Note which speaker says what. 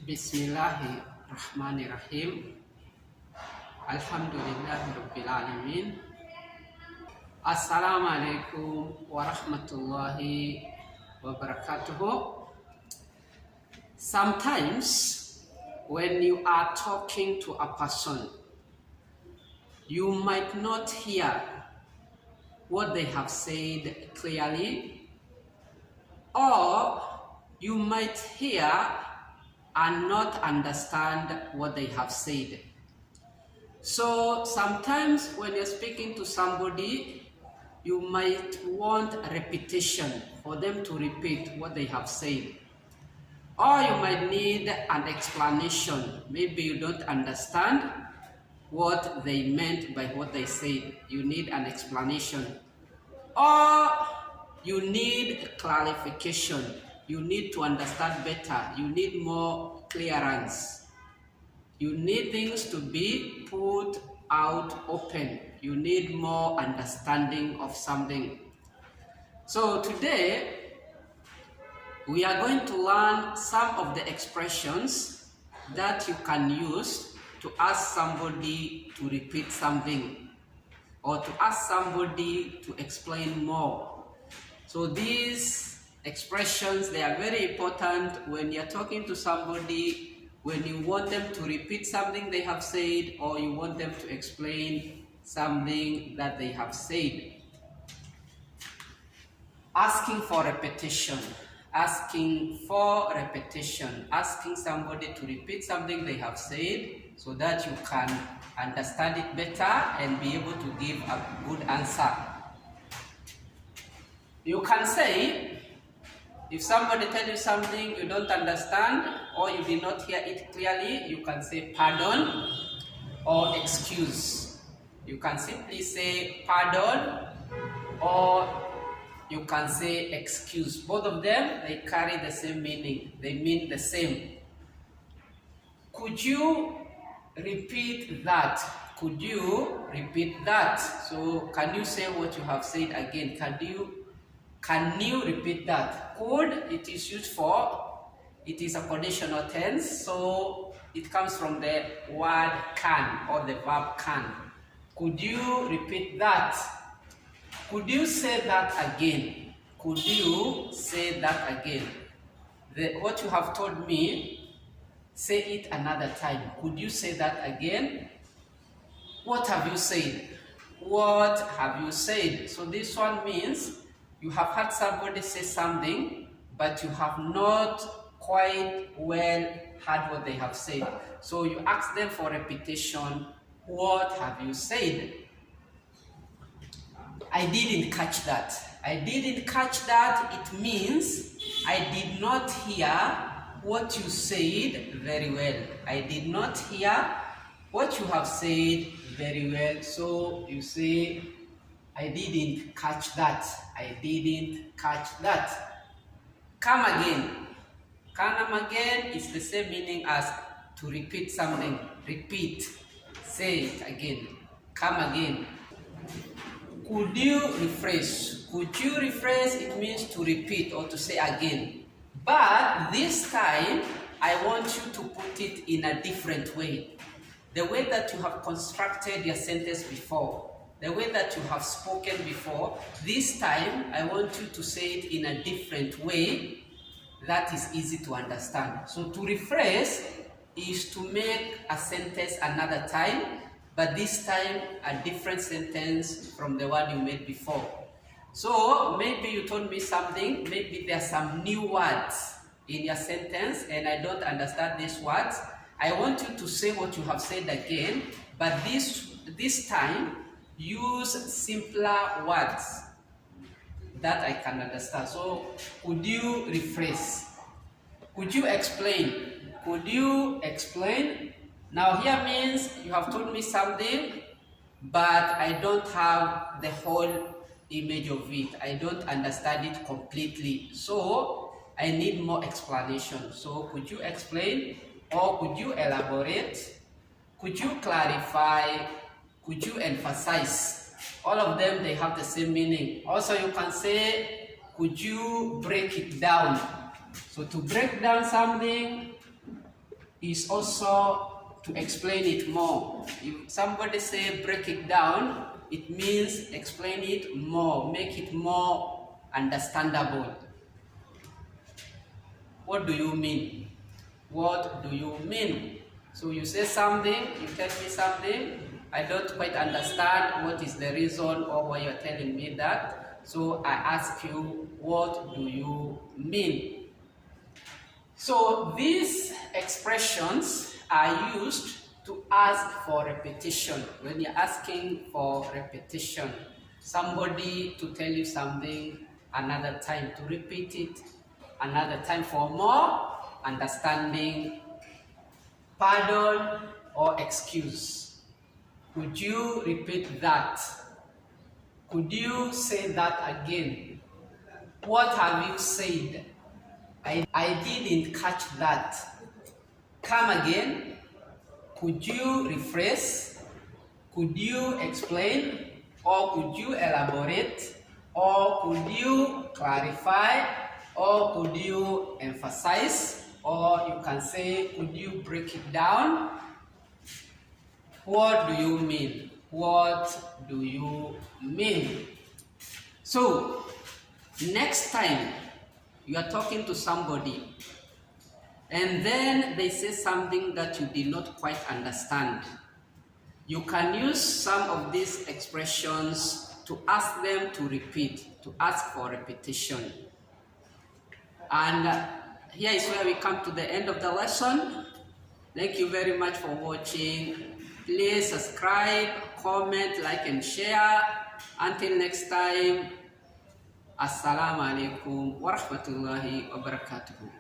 Speaker 1: Bismillahirrahmanirrahim. Alhamdulillahi Rabbil Alamin. Assalamualaikum warahmatullahi wabarakatuh. Sometimes when you are talking to a person, you might not hear what they have said clearly, or you might hear and not understand what they have said. So sometimes when you're speaking to somebody, you might want a repetition for them to repeat what they have said. Or you might need an explanation. Maybe you don't understand what they meant by what they said. You need an explanation. Or you need clarification. You need to understand better. You need more clearance. You need things to be put out open. You need more understanding of something. So today, we are going to learn some of the expressions that you can use to ask somebody to repeat something, or to ask somebody to explain more. So these expressions, they are very important when you're talking to somebody, when you want them to repeat something they have said, or you want them to explain something that they have said. Asking for repetition. Asking for repetition. Asking somebody to repeat something they have said so that you can understand it better and be able to give a good answer. You can say, if somebody tells you something you don't understand or you did not hear it clearly, you can say pardon or excuse. You can simply say pardon or you can say excuse. Both of them, they carry the same meaning. They mean the same. Could you repeat that? Could you repeat that? So can you say what you have said again? Can you repeat that? Could, it is used for, it is a conditional tense, so it comes from the word can or the verb can. Could you repeat that? Could you say that again? Could you say that again? What you have told me, say it another time. Could you say that again? What have you said? What have you said? So this one means you have heard somebody say something, but you have not quite well heard what they have said. So you ask them for repetition. What have you said? I didn't catch that. I didn't catch that. It means I did not hear what you said very well. I did not hear what you have said very well. So you say, I didn't catch that. I didn't catch that. Come again. Come again is the same meaning as to repeat something. Repeat. Say it again. Come again. Could you rephrase? Could you rephrase? It means to repeat or to say again. But this time, I want you to put it in a different way. The way that you have constructed your sentence before. The way that you have spoken before. This time, I want you to say it in a different way that is easy to understand. So to rephrase is to make a sentence another time, but this time a different sentence from the one you made before. So maybe you told me something, maybe there are some new words in your sentence and I don't understand these words. I want you to say what you have said again, but this time use simpler words that I can understand. So could you rephrase? Could you explain? Could you explain? Now here means you have told me something, but I don't have the whole image of it. I don't understand it completely. So I need more explanation. So could you explain? Or could you elaborate? Could you clarify? Could you emphasize? All of them, they have the same meaning. Also, you can say, could you break it down? So to break down something, is also to explain it more. If somebody say break it down, it means explain it more, make it more understandable. What do you mean? What do you mean? So you say something, you tell me something, I don't quite understand what is the reason or why you're telling me that. So I ask you, what do you mean? So these expressions are used to ask for repetition. When you're asking for repetition, somebody to tell you something another time, to repeat it another time for more understanding, pardon, or excuse. Could you repeat that? Could you say that again? What have you said? I didn't catch that. Come again. Could you rephrase? Could you explain? Or could you elaborate? Or could you clarify? Or could you emphasize? Or you can say, could you break it down? What do you mean? What do you mean? So, next time you are talking to somebody and then they say something that you did not quite understand, you can use some of these expressions to ask them to repeat, to ask for repetition. And here is where we come to the end of the lesson. Thank you very much for watching. Please subscribe, comment, like, and share. Until next time, Assalamu alaikum wa rahmatullahi wa barakatuh.